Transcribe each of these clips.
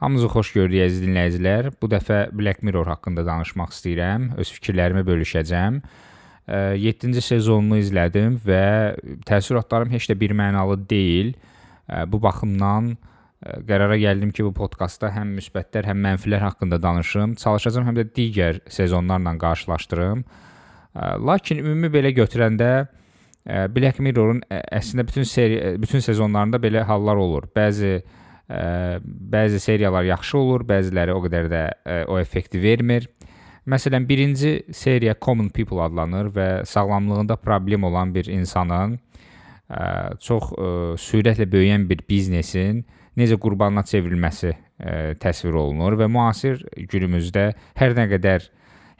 Hamınızı xoş gördük əziz dinləyicilər. Bu dəfə Black Mirror haqqında danışmaq istəyirəm. Öz fikirlərimi bölüşəcəm. 7-ci sezonunu izlədim və təəssüratlarım heç də birmənalı deyil. Bu baxımdan qərara gəldim ki, bu podkastda həm müsbətlər, həm mənfilər haqqında danışım. Çalışacağam həm də digər sezonlarla qarşılaşdırım. Lakin ümumi belə götürəndə Black Mirror'un əslində bütün sezonlarında belə hallar olur. Bəzi seriyalar yaxşı olur, bəziləri o qədər də o effekti vermir. Məsələn, birinci seriya Common People adlanır və sağlamlığında problem olan bir insanın çox sürətlə böyüyən bir biznesin necə qurbanına çevrilməsi təsvir olunur və müasir günümüzdə hər nə qədər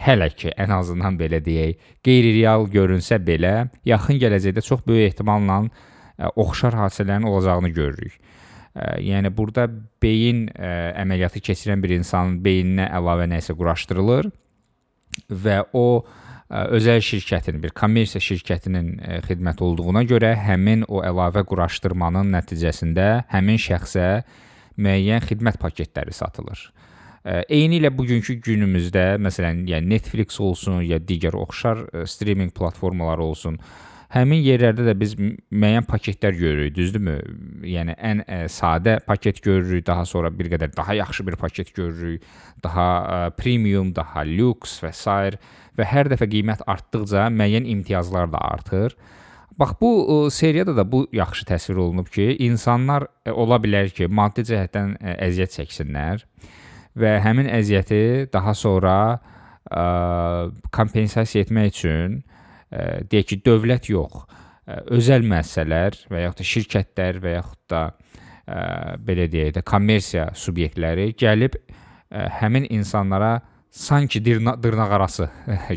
hələ ki, ən azından belə deyək, qeyri-real görünsə belə, yaxın gələcəkdə çox böyük ehtimalla oxşar hadisələrin olacağını görürük. Yəni burada beyin əməliyyatı keçirən bir insanın beyninə əlavə nəsə quraşdırılır və o özəl şirkətin, bir kommersiya şirkətinin xidməti olduğuna görə həmin o əlavə quraşdırmanın nəticəsində həmin şəxsə müəyyən xidmət paketləri satılır. Eynilə bugünkü günümüzdə, məsələn, yəni Netflix olsun, ya digər oxşar streaming platformaları olsun, həmin yerlərdə də biz müəyyən paketlər görürük, düzdürmü? Yəni ən sadə paket görürük, daha sonra bir qədər daha yaxşı bir paket görürük, daha premium, daha lüks və s. və hər dəfə qiymət artdıqca müəyyən imtiyazlar da artır. Bax, bu seriyada da bu yaxşı təsvir olunub ki, insanlar ola bilər ki, maddi cəhətdən əziyyət çəksinlər və həmin əziyyəti daha sonra kompensasiya etmək üçün deyək ki, dövlət yox, özəl müəssisələr və yaxud da şirkətlər və yaxud da belə deyək də kommersiya subyektləri gəlib həmin insanlara sanki dırnaqarası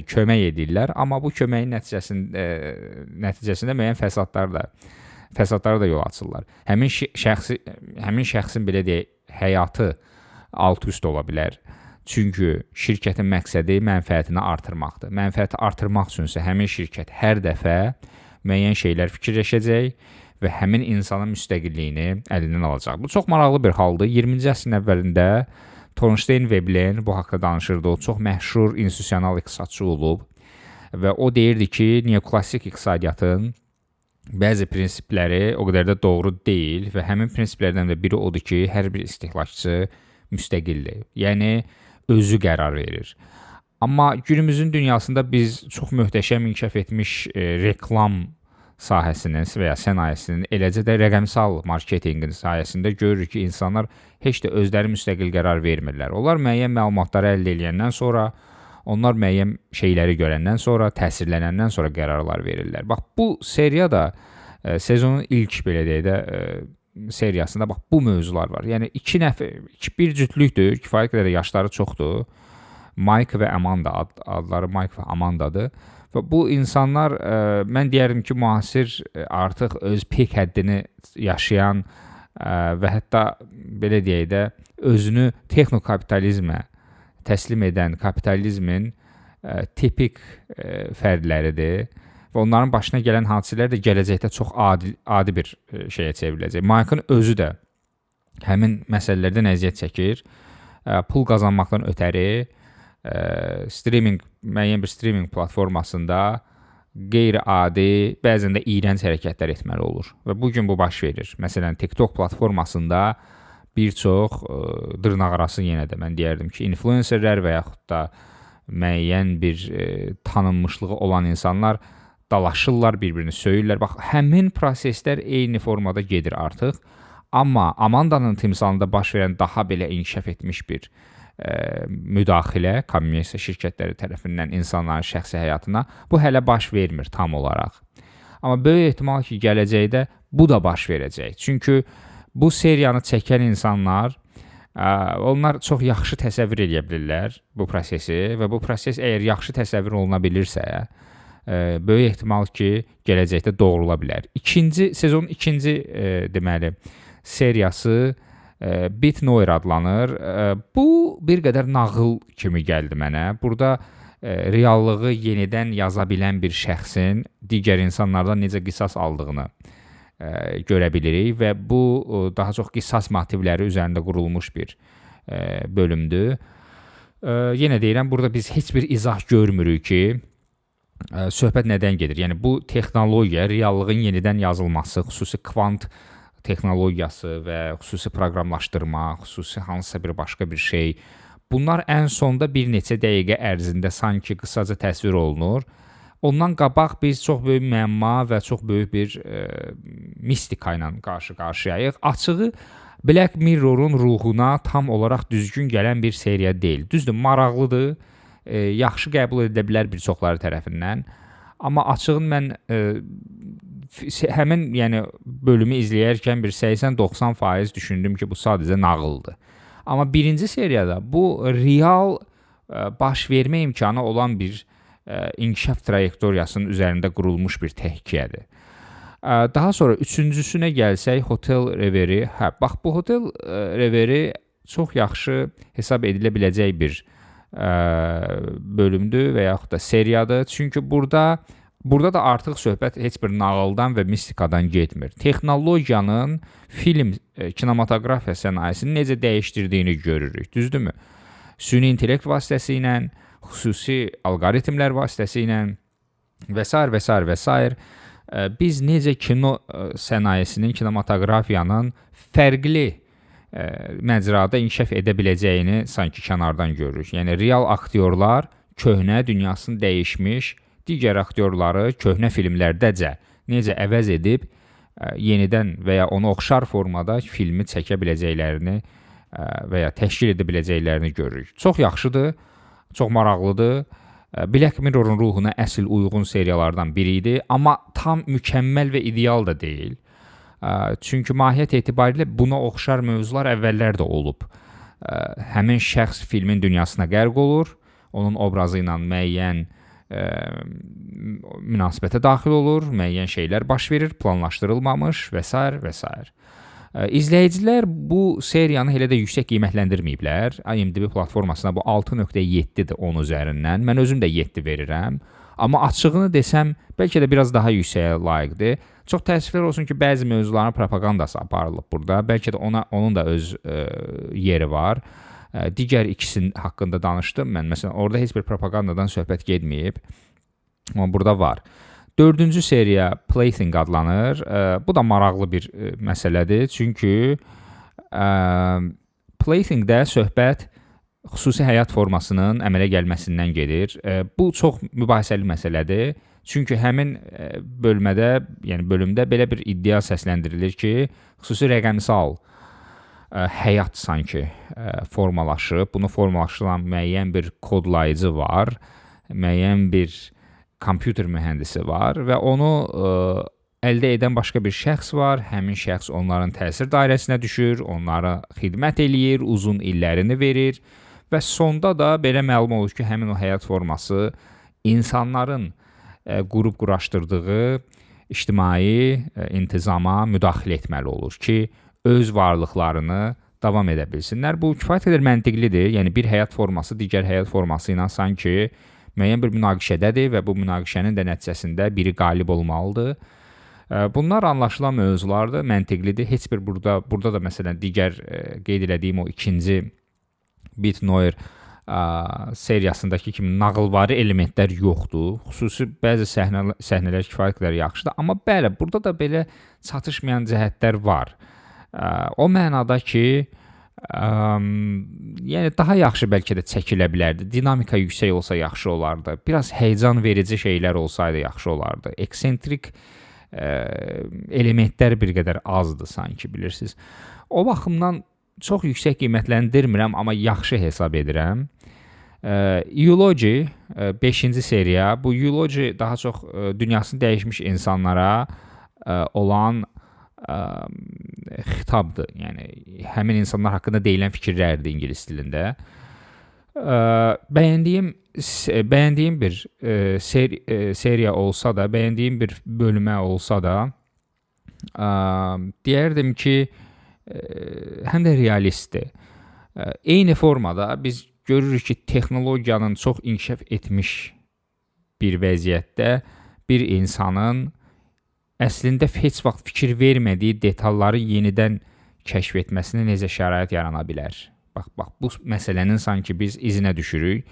kömək edirlər, amma bu köməyin nəticəsində müəyyən fəsadlara da yol açırlar. Həmin şəxsin belə deyək həyatı alt-üst ola bilər. Çünki şirkətin məqsədi mənfəətini artırmaqdır. Mənfəəti artırmaq üçünsə həmin şirkət hər dəfə müəyyən şeylər fikirləşəcək və həmin insanın müstəqilliyini əlindən alacaq. Bu çox maraqlı bir haldır. 20-ci əsrin əvvəlində Thorstein Veblen bu haqqda danışırdı. O çox məşhur institusional iqtisadçı olub və o deyirdi ki, neoklassik iqtisadiyyatın bəzi prinsipləri o qədər də doğru deyil və həmin prinsiplərdən də biri odur ki, hər bir istehlakçı müstəqildir. Yəni özü qərar verir. Amma günümüzün dünyasında biz çox möhtəşəm inkişaf etmiş reklam sahəsinin və ya sənayesinin, eləcə də rəqəmsal marketinqin sayəsində görürük ki, insanlar heç də özləri müstəqil qərar vermirlər. Onlar müəyyən məlumatları əldə edəndən sonra, onlar müəyyən şeyləri görəndən sonra, təsirlənəndən sonra qərarlar verirlər. Bax, bu seriyada sezonun ilk belə deyək də seriyasında bax bu mövzular var. Yəni bir cütlükdür, kifayət qədər yaşları çoxdur. Mike və Amanda adları Mike və Amandadır. Və bu insanlar mən deyərdim ki, müasir artıq öz pik həddini yaşayan və hətta belə deyək də özünü texnokapitalizmə təslim edən kapitalizmin tipik fərdləridir. Və onların başına gələn hadisələr də gələcəkdə çox adi bir şeyə çevriləcək. Mike'ın özü də həmin məsələlərdən əziyyət çəkir. Pul qazanmaqdan ötəri müəyyən bir streaming platformasında qeyri-adi, bəzən də iyrənc hərəkətlər etməli olur. Və bugün bu baş verir. Məsələn, TikTok platformasında bir çox dırnaqarası yenə də mən deyərdim ki, influencerlər və yaxud da müəyyən bir tanınmışlığı olan insanlar dalaşırlar, bir-birini söyürlər. Bax, həmin proseslər eyni formada gedir artıq. Amma Amandanın timsalında baş verən daha belə inkişaf etmiş bir müdaxilə kommersiya şirkətləri tərəfindən insanların şəxsi həyatına bu hələ baş vermir tam olaraq. Amma böyük ehtimal ki, gələcəkdə bu da baş verəcək. Çünki bu seriyanı çəkən insanlar onlar çox yaxşı təsəvvür edə bilirlər bu prosesi və bu proses əgər yaxşı təsəvvür oluna bilirsə, böyük ehtimal ki, gələcəkdə doğrula bilər. Sezonun ikinci deməli seriyası Bit Noir adlanır. Bu bir qədər nağıl kimi gəldi mənə. Burada reallığı yenidən yaza bilən bir şəxsin digər insanlardan necə qisas aldığını görə bilirik və bu daha çox qisas motivləri üzərində qurulmuş bir bölümdür. Yenə deyirəm, burada biz heç bir izah görmürük ki, söhbət nədən gedir. Yəni bu texnologiya, reallığın yenidən yazılması, xüsusi kvant texnologiyası və xüsusi proqramlaşdırma, xüsusi hansısa bir başqa bir şey. Bunlar ən sonda bir neçə dəqiqə ərzində sanki qısaca təsvir olunur. Ondan qabaq biz çox böyük müəmma və çox böyük bir mistika ilə qarşı-qarşıyayıq. Açığı Black Mirror-un ruhuna tam olaraq düzgün gələn bir seriya deyil. Düzdür, maraqlıdır, yaxşı qəbul edilə bilər bir çoxları tərəfindən. Amma açığın mən həmin bölümü izləyərkən bir 80-90% düşündüm ki, bu sadəcə nağıldır. Amma birinci seriyada bu real baş vermə imkanı olan bir inkişaf trayektoriyasının üzərində qurulmuş bir təhkiyədir. Daha sonra üçüncüsünə gəlsək, Hotel Reveri. Bax bu Hotel Reveri çox yaxşı hesab edilə biləcək bir bölümdür və yaxud da seriyadır. Çünki burada da artıq söhbət heç bir nağıldan və mistikadan getmir. Texnologiyanın film, kinematografiya sənayesini necə dəyişdirdiyini görürük, düzdürmü? Süni intellekt vasitəsilə, xüsusi alqoritmlər vasitəsilə və s. Biz necə kino sənayesinin, kinematografiyanın fərqli məcrada inkişaf edə biləcəyini sanki kənardan görürük. Yəni real aktyorlar köhnə, dünyasını dəyişmiş digər aktyorları köhnə filmlərdəcə necə əvəz edib yenidən və ya ona oxşar formada filmi çəkə biləcəklərini və ya təşkil edə biləcəklərini görürük. Çox yaxşıdır, çox maraqlıdır. Black Mirror-un ruhuna əsl uyğun seriyalardan biri idi, amma tam mükəmməl və ideal da deyil. Çünki mahiyyət etibarilə buna oxşar mövzular əvvəllər də olub. Həmin şəxs filmin dünyasına qərq olur, onun obrazı ilə müəyyən münasibətə daxil olur, müəyyən şeylər baş verir, planlaşdırılmamış və s. İzləyicilər bu seriyanı elə də yüksək qiymətləndirməyiblər. IMDb platformasına bu 6.7-dir 10 üzərindən. Mən özüm də 7 verirəm. Amma açığını desəm, bəlkə də biraz daha yüksəyə layiqdir. Çox təəssüflər olsun ki, bəzi mövzuların propagandası aparılıb burada. Bəlkə də onun da öz yeri var. Digər ikisinin haqqında danışdım mən. Məsələn, orada heç bir propagandadan söhbət getməyib. Amma burada var. Dördüncü seriya Plaything adlanır. Bu da maraqlı bir məsələdir. Çünki Playthingdə söhbət xüsusi həyat formasının əmələ gəlməsindən gedir. Bu çox mübahisəli məsələdir. Çünki həmin bölümdə belə bir iddia səsləndirilir ki, xüsusi rəqəmsal həyat sanki formalaşıb. Bunu formalaşdıran müəyyən bir kodlayıcı var, müəyyən bir kompüter mühəndisi var və onu əldə edən başqa bir şəxs var. Həmin şəxs onların təsir dairəsinə düşür, onlara xidmət eləyir, uzun illərini verir və sonda da belə məlum olur ki, həmin o həyat forması insanların qurub quraşdırdığı ictimai intizama müdaxilə etməli olur ki, öz varlıqlarını davam edə bilsinlər. Bu kifayət qədər məntiqlidir. Yəni bir həyat forması digər həyat forması ilə sanki müəyyən bir münaqişədədir və bu münaqişənin də nəticəsində biri qalib olmalıdır. Bunlar anlaşılan mövzulardır, məntiqlidir. Heç bir burada da məsələn digər qeyd elədiyim o ikinci Bitnoir seriyasındakı kimi nağılvari elementlər yoxdur. Xüsusi bəzi səhnələr kifayət qədər yaxşıdır. Amma bəli, burada da belə çatışmayan cəhətlər var. O mənada ki, yəni daha yaxşı bəlkə də çəkilə bilərdi. Dinamika yüksək olsa yaxşı olardı. Biraz həyəcan verici şeylər olsaydı yaxşı olardı. Eksentrik elementlər bir qədər azdır sanki, bilirsiniz. O baxımdan çox yüksək qiymətləndirmirəm, amma yaxşı hesab edirəm. Eulogy 5-ci seriya. Bu Eulogy daha çox dünyasını dəyişmiş insanlara olan xitabdır. Yəni həmin insanlar haqqında deyilən fikirlərdir ingilis dilində. Bəyəndiyim bir seriya olsa da, bəyəndiyim bir bölümə olsa da, deyərdim ki, həm də realistdir. Eyni formada biz görürük ki, texnologiyanın çox inkişaf etmiş bir vəziyyətdə bir insanın əslində heç vaxt fikir vermədiyi detalları yenidən kəşf etməsinə necə şərait yarana bilər. Bax bu məsələnin sanki biz izinə düşürük.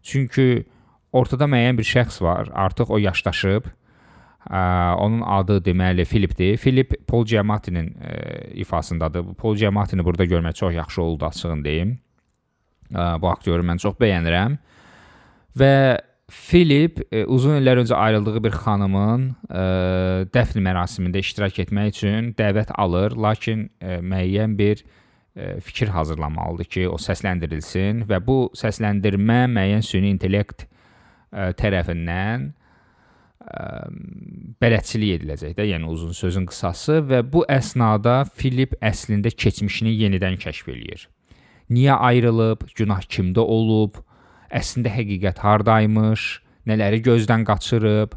Çünki ortada müəyyən bir şəxs var, artıq o yaşdaşıb. Onun adı deməli Philipdir. Philip Paul Giamatti'nin ifasındadır. Paul Giamatti'ni burada görmək çox yaxşı oldu, açığını deyim. Bu aktyoru mən çox bəyənirəm. Və Philip uzun illər öncə ayrıldığı bir xanımın dəfn mərasimində iştirak etmək üçün dəvət alır, lakin müəyyən bir fikir hazırlamalıdır ki, o səsləndirilsin və bu səsləndirmə müəyyən süni intellekt tərəfindən bələdçilik ediləcək də, yəni uzun sözün qısası və bu əsnada Philip əslində keçmişini yenidən kəşf eləyir. Niyə ayrılıb, günah kimdə olub, əslində həqiqət hardaymış, nələri gözdən qaçırıb.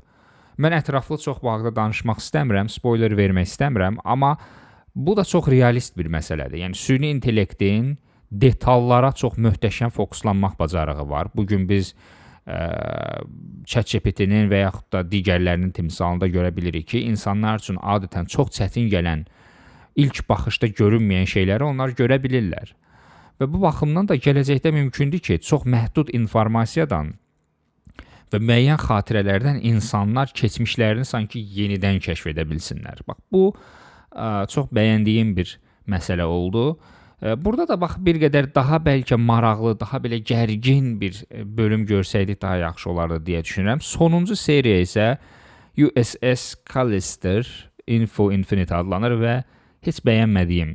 Mən ətraflı çox bu haqqda danışmaq istəmirəm, spoiler vermək istəmirəm, amma bu da çox realist bir məsələdir. Yəni süni intellektin detallara çox möhtəşəm fokuslanmaq bacarığı var. Bu gün biz ChatGPT-nin və yaxud da digərlərinin timsalında görə bilirik ki, insanlar üçün adətən çox çətin gələn, ilk baxışda görünməyən şeyləri onlar görə bilirlər. Və bu baxımdan da gələcəkdə mümkündür ki, çox məhdud informasiyadan və müəyyən xatirələrdən insanlar keçmişlərini sanki yenidən kəşf edə bilsinlər. Bax, bu çox bəyəndiyim bir məsələ oldu. Burada da bax bir qədər daha bəlkə maraqlı, daha belə gərgin bir bölüm görsəydik daha yaxşı olardı deyə düşünürəm. Sonuncu seriya isə USS Callister Info Infinite adlanır və heç bəyənmədiyim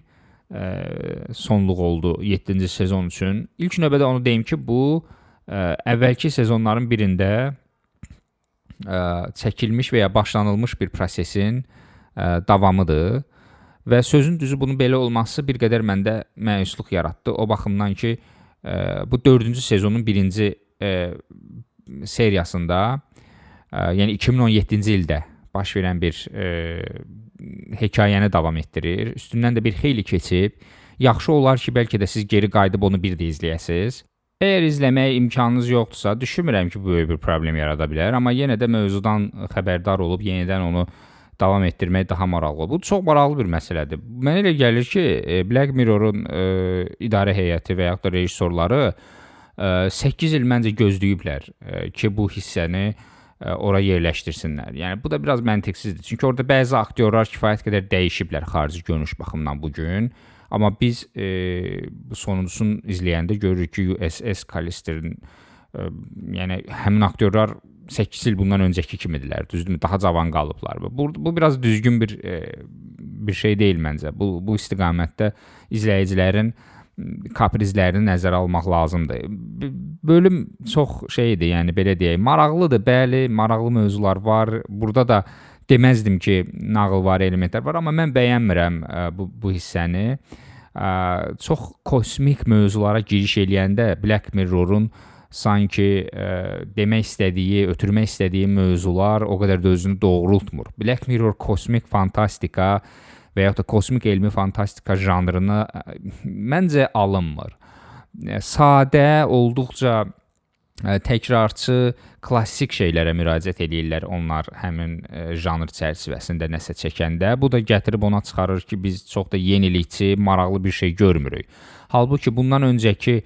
sonluq oldu 7-ci sezon üçün. İlk növbədə onu deyim ki, bu əvvəlki sezonların birində çəkilmiş və ya başlanılmış bir prosesin davamıdır. Və sözün düzü bunun belə olması bir qədər məndə məyusluq yaratdı. O baxımdan ki, bu 4-cü sezonun 1-ci seriyasında, yəni 2017-ci ildə baş verən bir hekayəni davam etdirir. Üstündən də bir xeyli keçib. Yaxşı olar ki, bəlkə də siz geri qayıdıb onu bir də izləyəsiniz. Əgər izləməyə imkanınız yoxdursa, düşünmürəm ki, bu böyük bir problem yarada bilər. Amma yenə də mövzudan xəbərdar olub yenidən onu davam etdirmək daha maraqlı. Bu çox maraqlı bir məsələdir. Mənə elə gəlir ki, Black Mirror-un idarə heyəti və yaxud da rejissorları 8 il məncə gözləyiblər ki, bu hissəni ora yerləşdirsinlər. Yəni bu da biraz məntiqsizdir. Çünki orada bəzi aktyorlar kifayət qədər dəyişiblər xarici görünüş baxımından bu gün. Amma biz sonuncusunu izləyəndə görürük ki, USS Callister'in yəni həmin aktyorlar 8 il bundan öncəki kimidirlər, düzdürmü? Daha cavan qalıblar. Bu biraz düzgün bir şey deyil məncə. Bu istiqamətdə izləyicilərin kaprizlərini nəzərə almaq lazımdır. Bölüm çox şeydir, yəni belə deyək, maraqlıdır, bəli, maraqlı mövzular var. Burada da deməzdim ki, nağılvari elementlər var, amma mən bəyənmirəm bu hissəni. Çox kosmik mövzulara giriş eləyəndə Black Mirror-un sanki demək istədiyi, ötürmək istədiyi mövzular o qədər də özünü doğrultmur. Black Mirror kosmik fantastika və yaxud da kosmik elmi fantastika janrını məncə alınmır. Sadə, olduqca təkrarçı, klassik şeylərə müraciət edirlər onlar həmin janr çərçivəsində nəsə çəkəndə. Bu da gətirib ona çıxarır ki, biz çox da yenilikçi, maraqlı bir şey görmürük. Halbuki bundan öncəki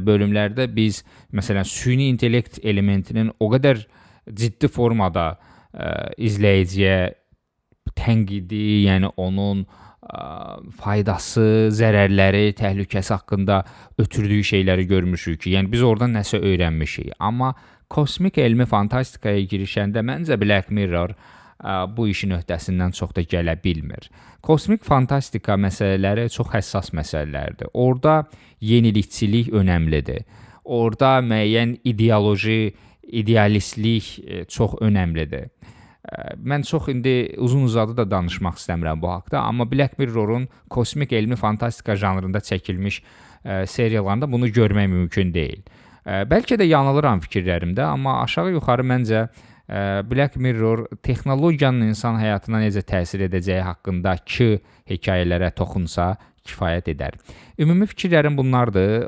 bölümlərdə biz məsələn süni intellekt elementinin o qədər ciddi formada izləyiciyə tənqidi, yəni onun faydası, zərərləri, təhlükəsi haqqında ötürdüyü şeyləri görmüşük ki, yəni biz oradan nəsə öyrənmişik. Amma kosmik elmi fantastikaya girişəndə məncə Black Mirror bu işin öhdəsindən çox da gələ bilmir. Kosmik fantastika məsələləri çox həssas məsələlərdir. Orada yenilikçilik önəmlidir. Orada müəyyən ideoloji, idealistlik çox önəmlidir. Mən çox indi uzun-uzadı da danışmaq istəmirəm bu haqda, amma Black Mirror-un kosmik elmi fantastika janrında çəkilmiş seriyalarında bunu görmək mümkün deyil. Bəlkə də yanılıram fikirlərimdə, amma aşağı-yuxarı məncə Black Mirror texnologiyanın insan həyatına necə təsir edəcəyi haqqındakı hekayələrə toxunsa kifayət edər. Ümumi fikirlərim bunlardır.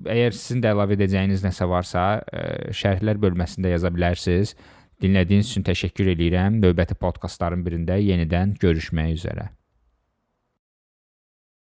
Əgər sizin də əlavə edəcəyiniz nəsə varsa, şərhlər bölməsində yaza bilərsiniz. Dinlədiyiniz üçün təşəkkür edirəm. Növbəti podkastların birində yenidən görüşmək üzrə.